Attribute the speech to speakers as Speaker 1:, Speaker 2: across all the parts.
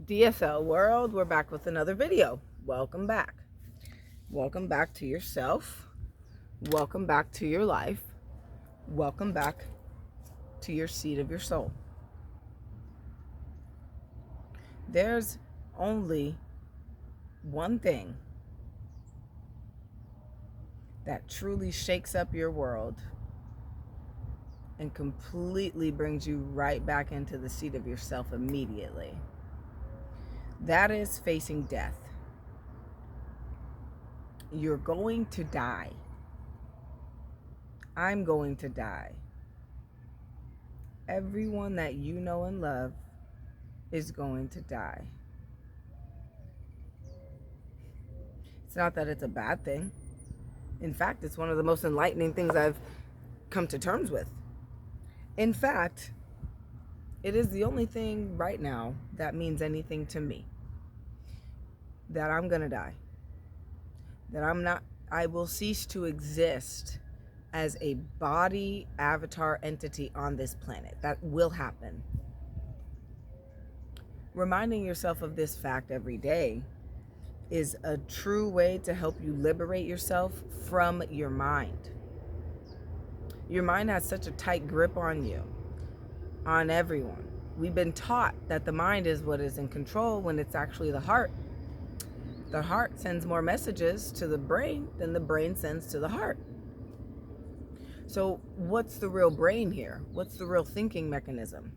Speaker 1: DSL world, we're back with another video. Welcome back. Welcome back to yourself. Welcome back to your life. Welcome back to your seat of your soul. There's only one thing that truly shakes up your world and completely brings you right back into the seat of yourself immediately. That is facing death. You're going to die. I'm going to die. Everyone that you know and love is going to die. It's not that it's a bad thing. In fact, it's one of the most enlightening things I've come to terms with. In fact, it is the only thing right now that means anything to me. That I'm going to die. That I will cease to exist as a body avatar entity on this planet. That will happen. Reminding yourself of this fact every day is a true way to help you liberate yourself from your mind. Your mind has such a tight grip on you, on everyone. We've been taught that the mind is what is in control when it's actually the heart. The heart sends more messages to the brain than the brain sends to the heart. So what's the real brain here? What's the real thinking mechanism?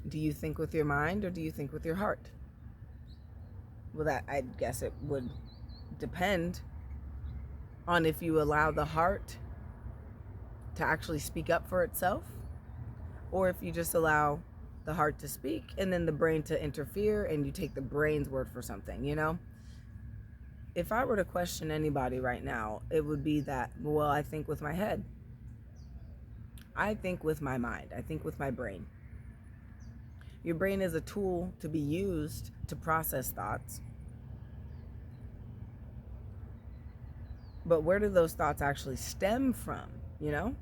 Speaker 1: Do you think with your mind or do you think with your heart? Well, that, I guess it would depend on if you allow the heart to actually speak up for itself, or if you just allow the heart to speak and then the brain to interfere and you take the brain's word for something, you know? If I were to question anybody right now, it would be that, well, I think with my head. I think with my mind. I think with my brain. Your brain is a tool to be used to process thoughts. But where do those thoughts actually stem from, you know?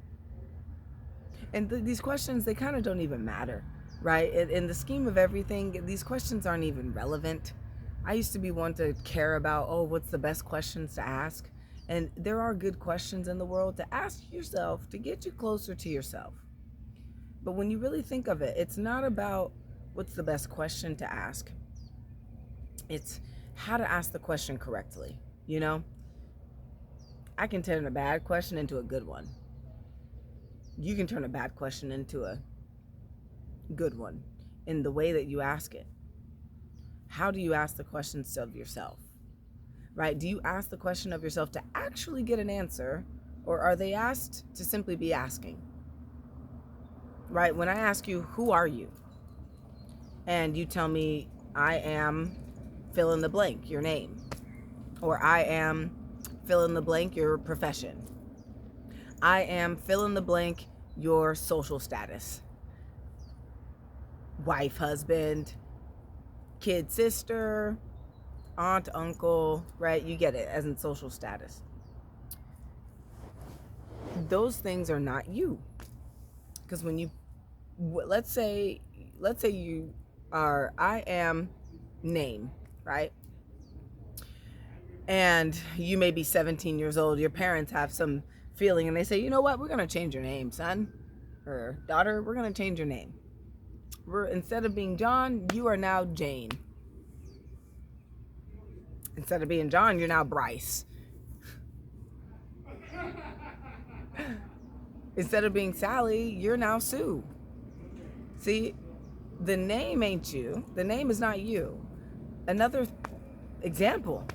Speaker 1: And these questions, they kind of don't even matter, right? In the scheme of everything, these questions aren't even relevant. I used to be one to care about, what's the best questions to ask? And there are good questions in the world to ask yourself to get you closer to yourself. But when you really think of it, it's not about what's the best question to ask. It's how to ask the question correctly, you know? I can turn a bad question into a good one. You can turn a bad question into a good one in the way that you ask it. How do you ask the questions of yourself, right? Do you ask the question of yourself to actually get an answer, or are they asked to simply be asking, right? When I ask you, who are you? And you tell me, I am fill in the blank, your name, or I am fill in the blank, your profession. I am fill in the blank, your social status. Wife, husband, kid, sister, aunt, uncle, right? You get it, as in social status. Those things are not you. Because when you, let's say you are, I am name, right? And you may be 17 years old. Your parents have some feeling and they say, you know what? We're going to change your name, son or daughter. We're going to change your name. Instead of being John, you are now Jane. Instead of being John, you're now Bryce. Instead of being Sally, you're now Sue. See, the name ain't you. The name is not you. Another example.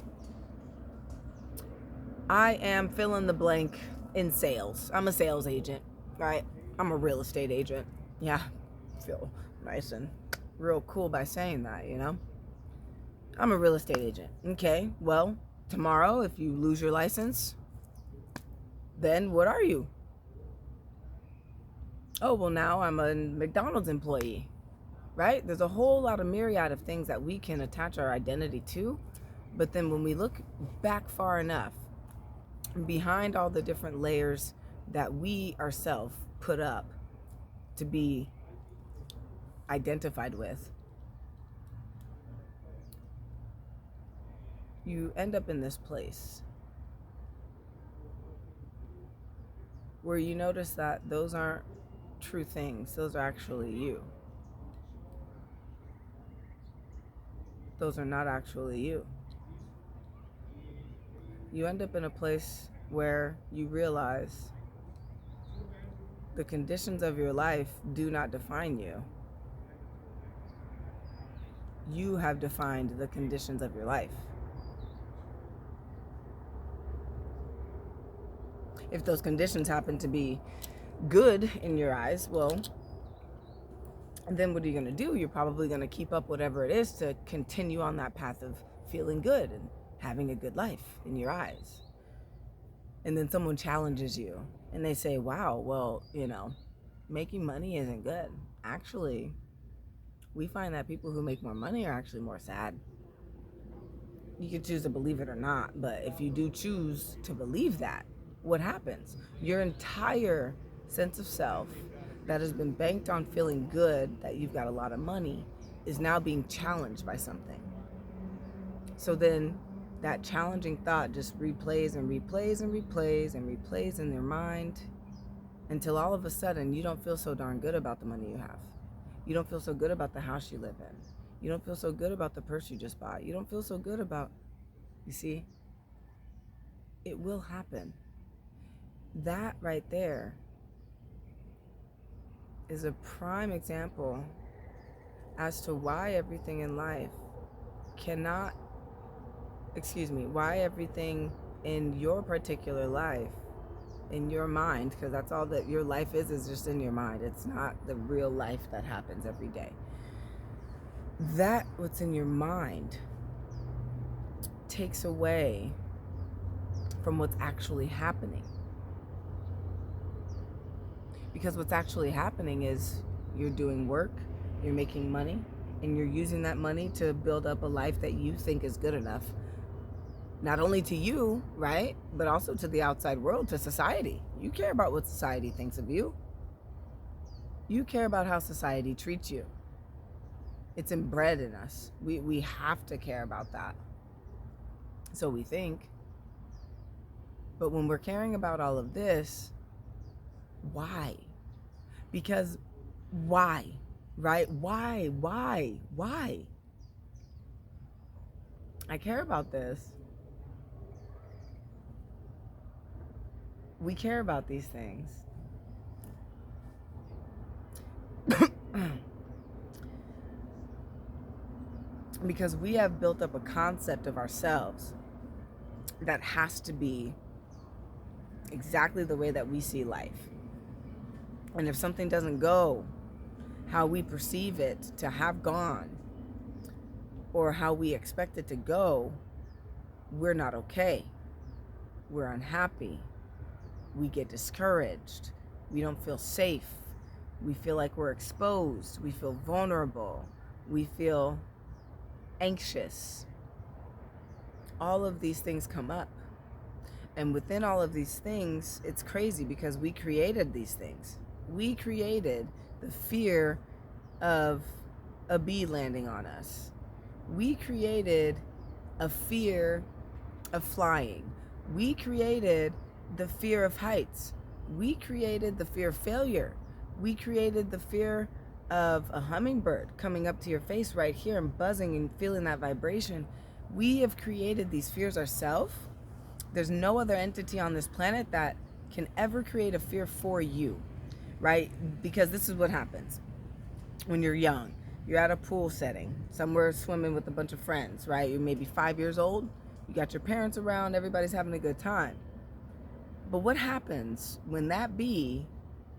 Speaker 1: I am fill in the blank in sales. I'm a sales agent, right? I'm a real estate agent. Yeah, feel nice and real cool by saying that, you know? I'm a real estate agent. Okay, well, tomorrow, if you lose your license, then what are you? Oh, well, now I'm a McDonald's employee, right? There's a whole lot of myriad of things that we can attach our identity to. But then when we look back far enough, behind all the different layers that we ourselves put up to be identified with, you end up in this place where you notice that those aren't true things. Those are actually you. Those are not actually you. You end up in a place where you realize the conditions of your life do not define you. You have defined the conditions of your life. If those conditions happen to be good in your eyes, well, then what are you going to do? You're probably going to keep up whatever it is to continue on that path of feeling good and having a good life in your eyes. And then someone challenges you and they say, wow, well, making money isn't good. Actually, we find that people who make more money are actually more sad. You can choose to believe it or not, but if you do choose to believe that, what happens? Your entire sense of self that has been banked on feeling good, that you've got a lot of money, is now being challenged by something. So then that challenging thought just replays and replays and replays and replays in their mind until all of a sudden you don't feel so darn good about the money you have. You don't feel so good about the house you live in. You don't feel so good about the purse you just bought. You don't feel so good about, you see, it will happen. That right there is a prime example as to why everything in life why everything in your particular life, in your mind, because that's all that your life is just in your mind. It's not the real life that happens every day. That what's in your mind takes away from what's actually happening. Because what's actually happening is you're doing work, you're making money, and you're using that money to build up a life that you think is good enough. Not only to you, right? But also to the outside world, to society. You care about what society thinks of you. You care about how society treats you. It's inbred in us. We have to care about that. So we think. But when we're caring about all of this, why? Because why? Right? Why? I care about this. We care about these things. Because we have built up a concept of ourselves that has to be exactly the way that we see life. And if something doesn't go how we perceive it to have gone, or how we expect it to go, we're not okay. We're unhappy. We get discouraged. We don't feel safe. We feel like we're exposed. We feel vulnerable. We feel anxious. All of these things come up. And within all of these things, it's crazy because we created these things. We created the fear of a bee landing on us. We created a fear of flying. We created the fear of heights. We created the fear of failure. We created the fear of a hummingbird coming up to your face right here and buzzing and feeling that vibration. We have created these fears ourselves. There's no other entity on this planet that can ever create a fear for you, right? Because this is what happens when you're young. You're at a pool setting, somewhere swimming with a bunch of friends, right? You're maybe 5 years old. You got your parents around. Everybody's having a good time. But what happens when that bee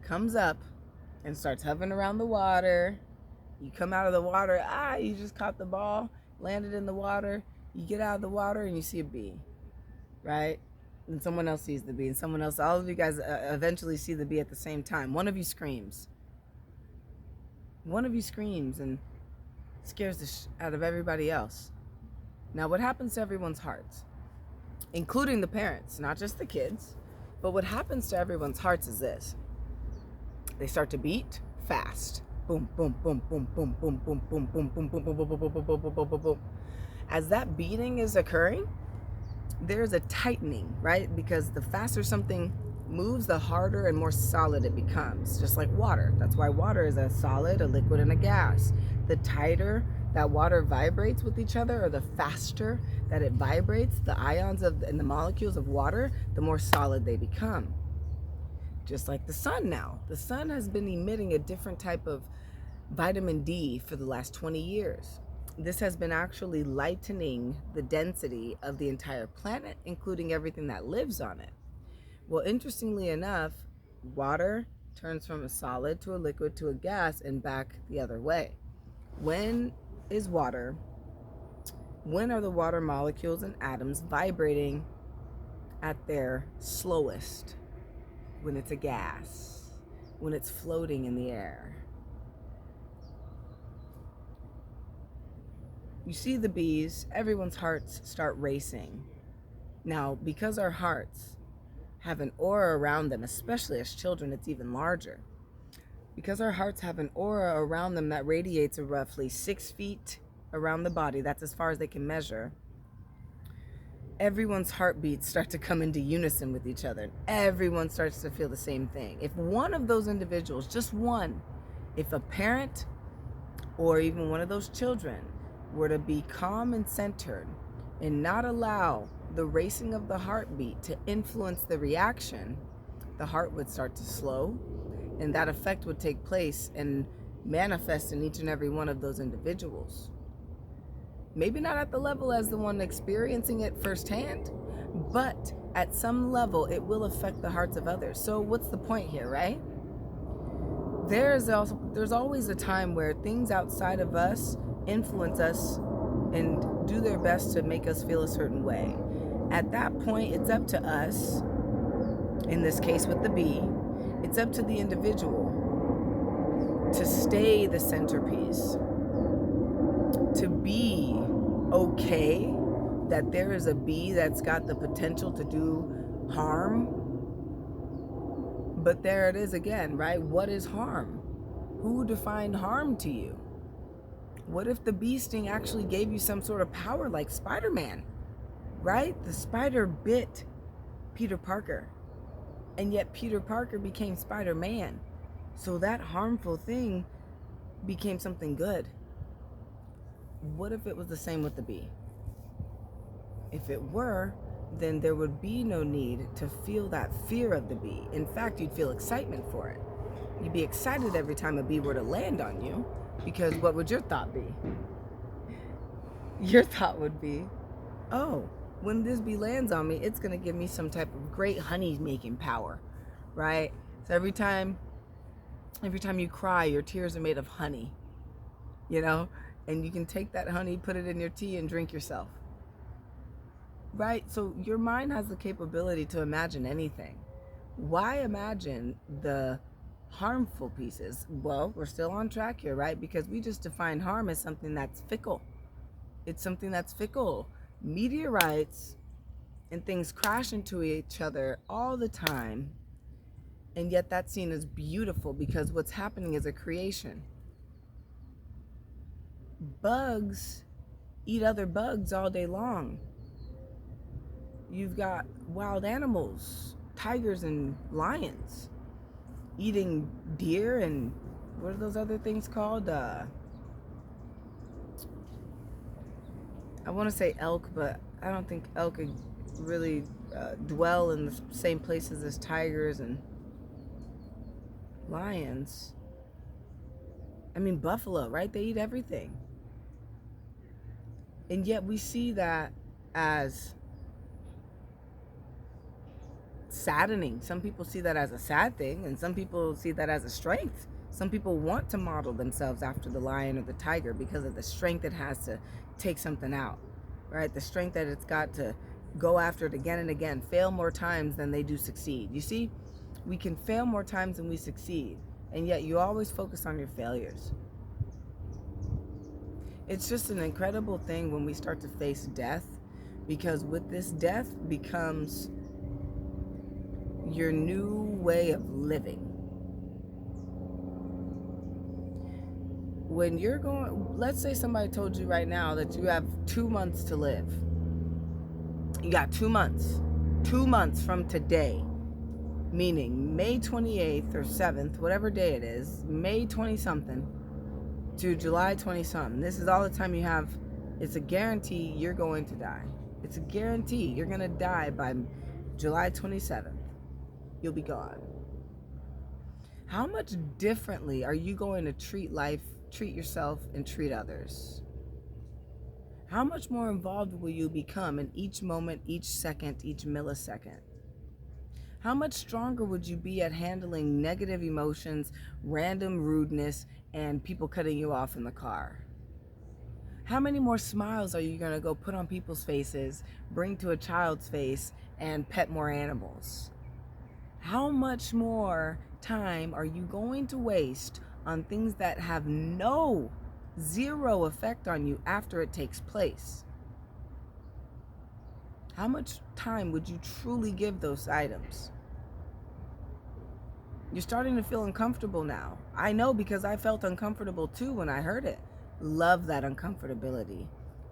Speaker 1: comes up and starts hovering around the water? You come out of the water, you just caught the ball, landed in the water. You get out of the water and you see a bee, right? And someone else sees the bee, and someone else, all of you guys eventually see the bee at the same time. One of you screams. One of you screams and scares the out of everybody else. Now, what happens to everyone's hearts, including the parents, not just the kids, but what happens to everyone's hearts is this. They start to beat fast. Boom, boom, boom, boom, boom, boom, boom, boom, boom, boom, boom, boom, boom, boom, boom, boom, boom, boom, boom, boom. As that beating is occurring, there's a tightening, right? Because the faster something moves, the harder and more solid it becomes, just like water. That's why water is a solid, a liquid, and a gas. The tighter that water vibrates with each other, or the faster that it vibrates, the ions and the molecules of water, the more solid they become. Just like the sun now. The sun has been emitting a different type of vitamin D for the last 20 years. This has been actually lightening the density of the entire planet, including everything that lives on it. Well, interestingly enough, water turns from a solid to a liquid to a gas and back the other way. When are the water molecules and atoms vibrating at their slowest? When it's a gas, when it's floating in the air. You see the bees, everyone's hearts start racing. Now, because our hearts have an aura around them, especially as children, it's even larger. Because our hearts have an aura around them that radiates roughly 6 feet around the body, that's as far as they can measure, everyone's heartbeats start to come into unison with each other. Everyone starts to feel the same thing. If one of those individuals, just one, if a parent or even one of those children were to be calm and centered and not allow the racing of the heartbeat to influence the reaction, the heart would start to slow, and that effect would take place and manifest in each and every one of those individuals. Maybe not at the level as the one experiencing it firsthand, but at some level it will affect the hearts of others. So what's the point here, right? There's always a time where things outside of us influence us and do their best to make us feel a certain way. At that point, it's up to us, in this case with the bee, it's up to the individual to stay the centerpiece, to be okay that there is a bee that's got the potential to do harm. But there it is again, right? What is harm? Who defined harm to you? What if the bee sting actually gave you some sort of power like Spider-Man, right? The spider bit Peter Parker, and yet Peter Parker became Spider-Man. So that harmful thing became something good. What if it was the same with the bee? If it were, then there would be no need to feel that fear of the bee. In fact, you'd feel excitement for it. You'd be excited every time a bee were to land on you, because what would your thought be? Your thought would be, oh, when this bee lands on me, it's going to give me some type of great honey making power, right? So every time you cry, your tears are made of honey, and you can take that honey, put it in your tea, and drink yourself. Right? So your mind has the capability to imagine anything. Why imagine the harmful pieces? Well, we're still on track here, right? Because we just define harm as something that's fickle. It's something that's fickle. Meteorites and things crash into each other all the time, and yet that's seen as beautiful because what's happening is a creation. Bugs eat other bugs all day long. You've got wild animals, tigers and lions, eating deer and what are those other things called? I want to say elk, but I don't think elk really dwell in the same places as tigers and lions. I mean, buffalo, right? They eat everything. And yet we see that as saddening. Some people see that as a sad thing, and some people see that as a strength. Some people want to model themselves after the lion or the tiger because of the strength it has to take something out, right? The strength that it's got to go after it again and again, fail more times than they do succeed. You see, we can fail more times than we succeed, and yet you always focus on your failures. It's just an incredible thing when we start to face death, because with this, death becomes your new way of living. When you're let's say somebody told you right now that you have 2 months to live. You got 2 months. 2 months from today, meaning May 28th or 7th, whatever day it is, May 20 something to July 20 something. This is all the time you have. It's a guarantee you're going to die. It's a guarantee you're going to die by July 27th. You'll be gone. How much differently are you going to treat life, treat yourself, and treat others? How much more involved will you become in each moment, each second, each millisecond? How much stronger would you be at handling negative emotions, random rudeness, and people cutting you off in the car? How many more smiles are you going to go put on people's faces, bring to a child's face, and pet more animals? How much more time are you going to waste on things that have zero effect on you after it takes place? How much time would you truly give those items? You're starting to feel uncomfortable now. I know, because I felt uncomfortable too when I heard it. Love that uncomfortability.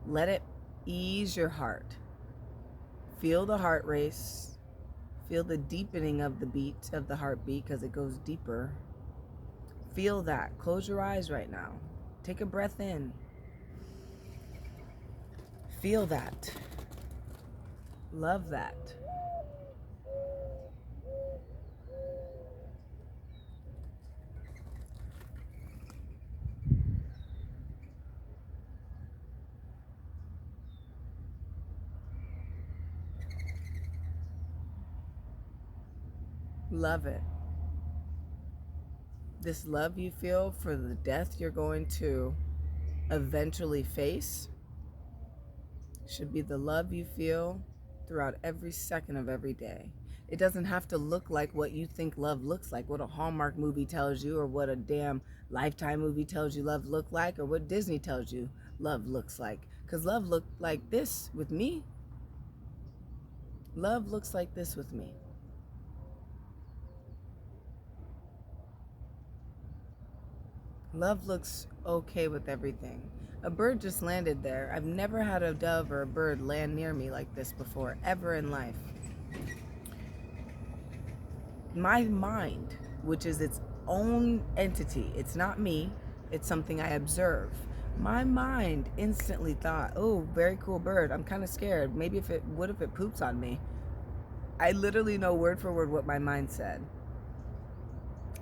Speaker 1: Let it ease your heart. Feel the heart race. Feel the deepening of the beat of the heartbeat, because it goes deeper. Feel that. Close your eyes right now. Take a breath in. Feel that. Love that. Love it. This love you feel for the death you're going to eventually face should be the love you feel throughout every second of every day. It doesn't have to look like what you think love looks like, what a Hallmark movie tells you, or what a damn Lifetime movie tells you love look like, or what Disney tells you love looks like. Because love looked like this with me. Love looks like this with me. Love looks okay with everything. A bird just landed there. I've never had a dove or a bird land near me like this before, ever in life. My mind, which is its own entity, it's not me, it's something I observe. My mind instantly thought, oh, very cool bird. I'm kind of scared. Maybe if it poops on me? I literally know word for word what my mind said.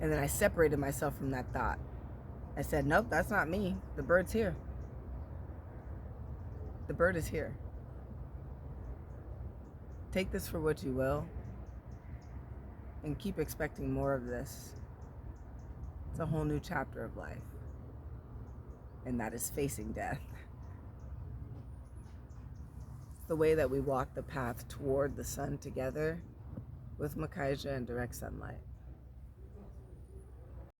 Speaker 1: And then I separated myself from that thought. I said, nope, that's not me. The bird's here. The bird is here. Take this for what you will, and keep expecting more of this. It's a whole new chapter of life, and that is facing death. It's the way that we walk the path toward the sun together with Makaija and direct sunlight.